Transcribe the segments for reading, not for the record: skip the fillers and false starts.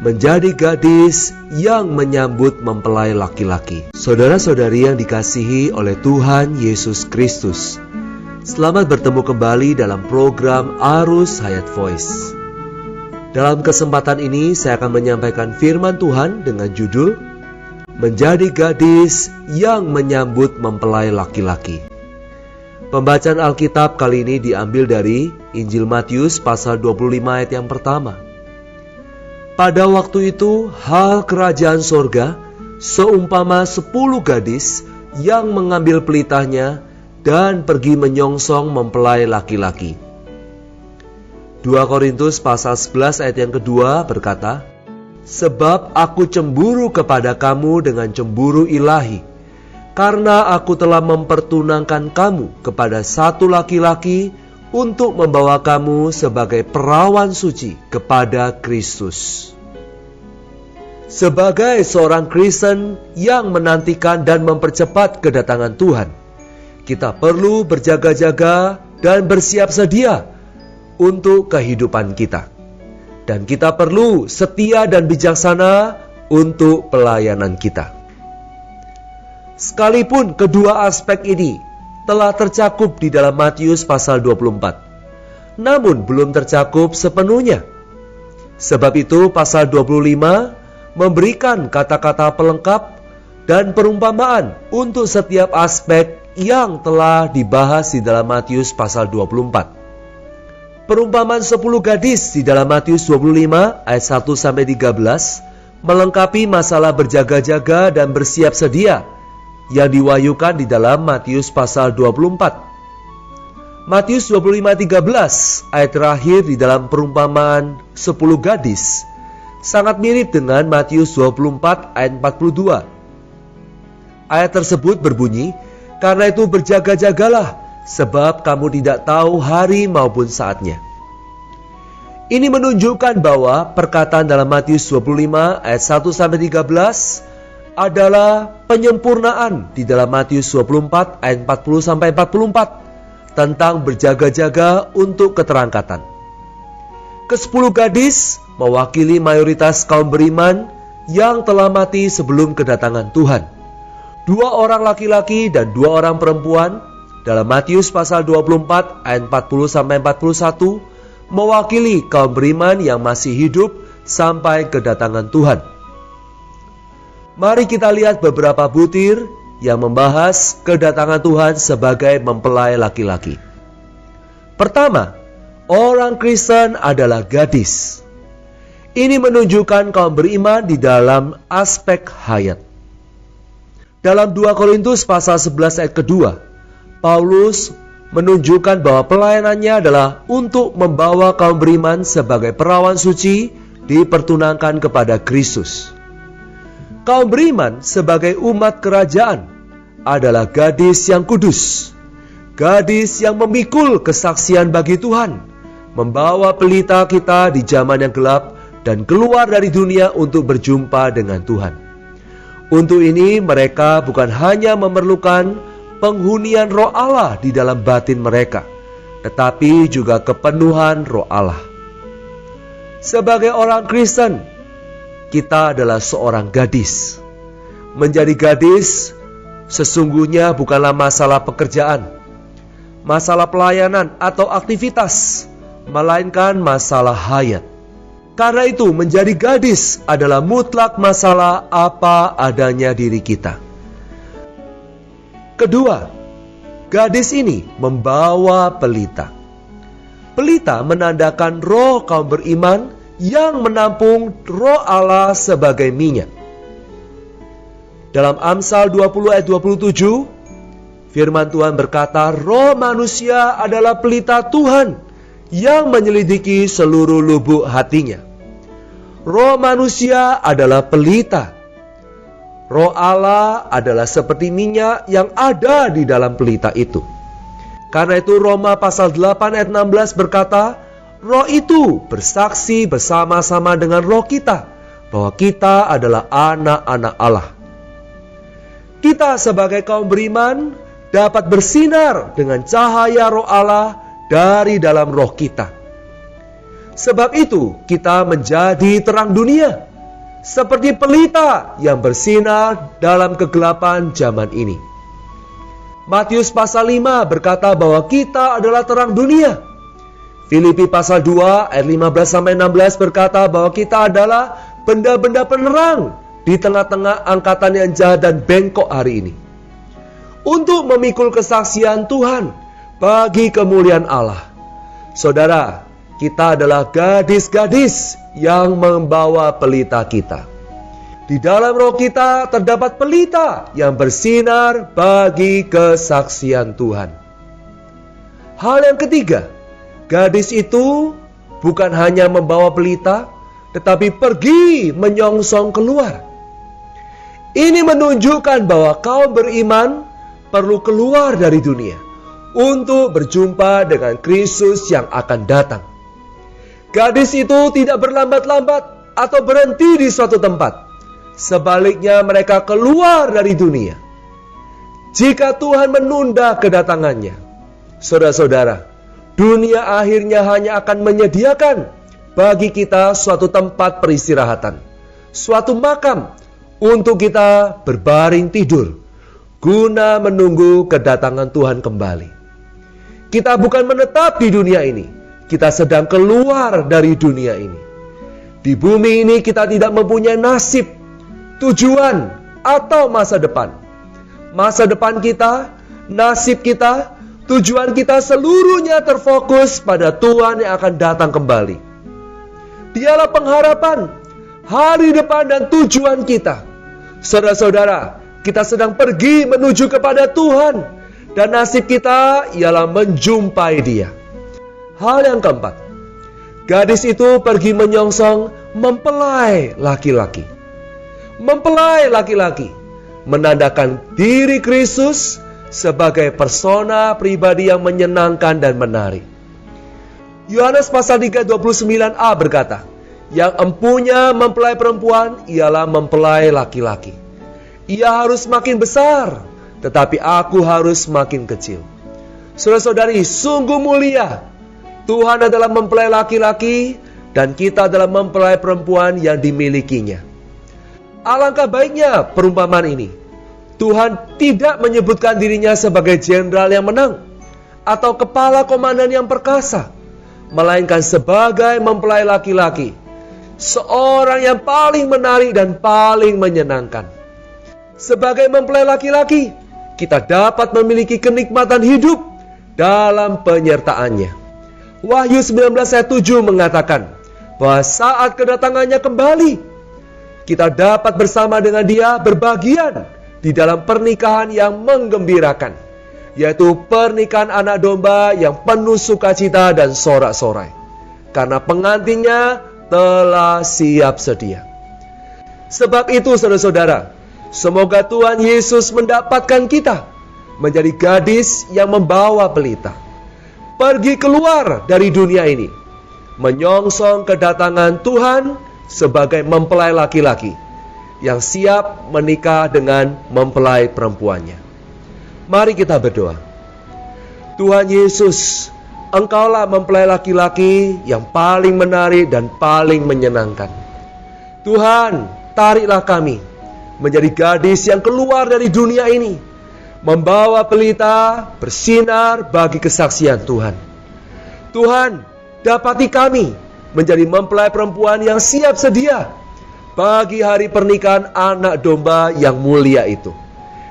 menjadi gadis yang menyambut mempelai laki-laki. Saudara-saudari yang dikasihi oleh Tuhan Yesus Kristus, selamat bertemu kembali dalam program Arus Hayat Voice. Dalam kesempatan ini saya akan menyampaikan firman Tuhan dengan judul Menjadi Gadis yang Menyambut Mempelai Laki-laki. Pembacaan Alkitab kali ini diambil dari Injil Matius pasal 25 ayat yang pertama. Pada waktu itu, hal kerajaan sorga seumpama 10 gadis yang mengambil pelitahnya dan pergi menyongsong mempelai laki-laki. 2 Korintus pasal 11 ayat yang kedua berkata, Sebab aku cemburu kepada kamu dengan cemburu ilahi, karena aku telah mempertunangkan kamu kepada satu laki-laki untuk membawa kamu sebagai perawan suci kepada Kristus. Sebagai seorang Kristen yang menantikan dan mempercepat kedatangan Tuhan, kita perlu berjaga-jaga dan bersiap sedia untuk kehidupan kita. Dan kita perlu setia dan bijaksana untuk pelayanan kita. Sekalipun kedua aspek ini telah tercakup di dalam Matius pasal 24, namun belum tercakup sepenuhnya. Sebab itu pasal 25 memberikan kata-kata pelengkap dan perumpamaan untuk setiap aspek yang telah dibahas di dalam Matius pasal 24. Perumpamaan 10 gadis di dalam Matius 25 ayat 1-13 melengkapi masalah berjaga-jaga dan bersiap sedia yang diwahyukan di dalam Matius pasal 24. Matius 25:13 ayat terakhir di dalam perumpamaan 10 gadis sangat mirip dengan Matius 24 ayat 42. Ayat tersebut berbunyi, "Karena itu berjaga-jagalah, sebab kamu tidak tahu hari maupun saatnya." Ini menunjukkan bahwa perkataan dalam Matius 25 ayat 1-13 adalah penyempurnaan di dalam Matius 24 ayat 40-44 tentang berjaga-jaga untuk keterangkatan. Ke-10 gadis mewakili mayoritas kaum beriman yang telah mati sebelum kedatangan Tuhan. 2 orang laki-laki dan 2 orang perempuan dalam Matius pasal 24 ayat 40-41 mewakili kaum beriman yang masih hidup sampai kedatangan Tuhan. Mari kita lihat beberapa butir yang membahas kedatangan Tuhan sebagai mempelai laki-laki. Pertama, orang Kristen adalah gadis. Ini menunjukkan kaum beriman di dalam aspek hayat. Dalam 2 Korintus pasal 11 ayat kedua, Paulus menunjukkan bahwa pelayanannya adalah untuk membawa kaum beriman sebagai perawan suci dipertunangkan kepada Kristus. Kaum beriman sebagai umat kerajaan adalah gadis yang kudus, gadis yang memikul kesaksian bagi Tuhan, membawa pelita kita di zaman yang gelap dan keluar dari dunia untuk berjumpa dengan Tuhan. Untuk ini mereka bukan hanya memerlukan penghunian Roh Allah di dalam batin mereka, tetapi juga kepenuhan Roh Allah. Sebagai orang Kristen, kita adalah seorang gadis. Menjadi gadis sesungguhnya bukanlah masalah pekerjaan, masalah pelayanan atau aktivitas, melainkan masalah hayat. Karena itu menjadi gadis adalah mutlak masalah apa adanya diri kita. Kedua, gadis ini membawa pelita. Pelita menandakan roh kaum beriman yang menampung Roh Allah sebagai minyak. Dalam Amsal 20 ayat 27, firman Tuhan berkata, "Roh manusia adalah pelita Tuhan yang menyelidiki seluruh lubuk hatinya." Roh manusia adalah pelita. Roh Allah adalah seperti minyak yang ada di dalam pelita itu. Karena itu Roma pasal 8 ayat 16 berkata, Roh itu bersaksi bersama-sama dengan roh kita bahwa kita adalah anak-anak Allah. Kita sebagai kaum beriman dapat bersinar dengan cahaya Roh Allah dari dalam roh kita. Sebab itu kita menjadi terang dunia seperti pelita yang bersinar dalam kegelapan zaman ini. Matius pasal 5 berkata bahwa kita adalah terang dunia. Filipi pasal 2 ayat 15-16 berkata bahwa kita adalah benda-benda penerang di tengah-tengah angkatan yang jahat dan bengkok hari ini. Untuk memikul kesaksian Tuhan bagi kemuliaan Allah. Saudara, kita adalah gadis-gadis yang membawa pelita kita. Di dalam roh kita terdapat pelita yang bersinar bagi kesaksian Tuhan. Hal yang ketiga, gadis itu bukan hanya membawa pelita, tetapi pergi menyongsong keluar. Ini menunjukkan bahwa kaum beriman perlu keluar dari dunia untuk berjumpa dengan Kristus yang akan datang. Gadis itu tidak berlambat-lambat atau berhenti di suatu tempat. Sebaliknya mereka keluar dari dunia. Jika Tuhan menunda kedatangannya, saudara-saudara, dunia akhirnya hanya akan menyediakan bagi kita suatu tempat peristirahatan, suatu makam untuk kita berbaring tidur, guna menunggu kedatangan Tuhan kembali. Kita bukan menetap di dunia ini, kita sedang keluar dari dunia ini. Di bumi ini kita tidak mempunyai nasib, tujuan, atau masa depan. Masa depan kita, nasib kita, tujuan kita seluruhnya terfokus pada Tuhan yang akan datang kembali. Dialah pengharapan, hari depan dan tujuan kita. Saudara-saudara, kita sedang pergi menuju kepada Tuhan, dan nasib kita ialah menjumpai Dia. Hal yang keempat, gadis itu pergi menyongsong mempelai laki-laki. Mempelai laki-laki menandakan diri Kristus sebagai persona pribadi yang menyenangkan dan menarik. Yohanes pasal 3:29a berkata, yang empunya mempelai perempuan ialah mempelai laki-laki. Ia harus makin besar, tetapi aku harus makin kecil. Saudara-saudari, sungguh mulia. Tuhan adalah mempelai laki-laki dan kita adalah mempelai perempuan yang dimilikinya. Alangkah baiknya perumpamaan ini. Tuhan tidak menyebutkan dirinya sebagai jenderal yang menang atau kepala komandan yang perkasa, melainkan sebagai mempelai laki-laki, seorang yang paling menarik dan paling menyenangkan. Sebagai mempelai laki-laki, kita dapat memiliki kenikmatan hidup dalam penyertaannya. Wahyu 19 ayat 7 mengatakan bahwa saat kedatangannya kembali, kita dapat bersama dengan Dia berbagian di dalam pernikahan yang menggembirakan, yaitu pernikahan anak domba yang penuh sukacita dan sorak-sorai, karena pengantinnya telah siap sedia. Sebab itu saudara-saudara, semoga Tuhan Yesus mendapatkan kita menjadi gadis yang membawa pelita, pergi keluar dari dunia ini, menyongsong kedatangan Tuhan sebagai mempelai laki-laki yang siap menikah dengan mempelai perempuannya. Mari kita berdoa. Tuhan Yesus, Engkaulah mempelai laki-laki yang paling menarik dan paling menyenangkan. Tuhan, tariklah kami menjadi gadis yang keluar dari dunia ini, membawa pelita bersinar bagi kesaksian Tuhan. Tuhan, dapati kami menjadi mempelai perempuan yang siap sedia bagi hari pernikahan anak domba yang mulia itu.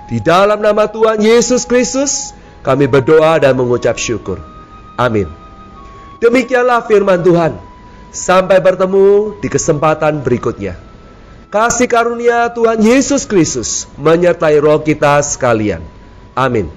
Di dalam nama Tuhan Yesus Kristus, kami berdoa dan mengucap syukur. Amin. Demikianlah firman Tuhan. Sampai bertemu di kesempatan berikutnya. Kasih karunia Tuhan Yesus Kristus menyertai roh kita sekalian. Amin.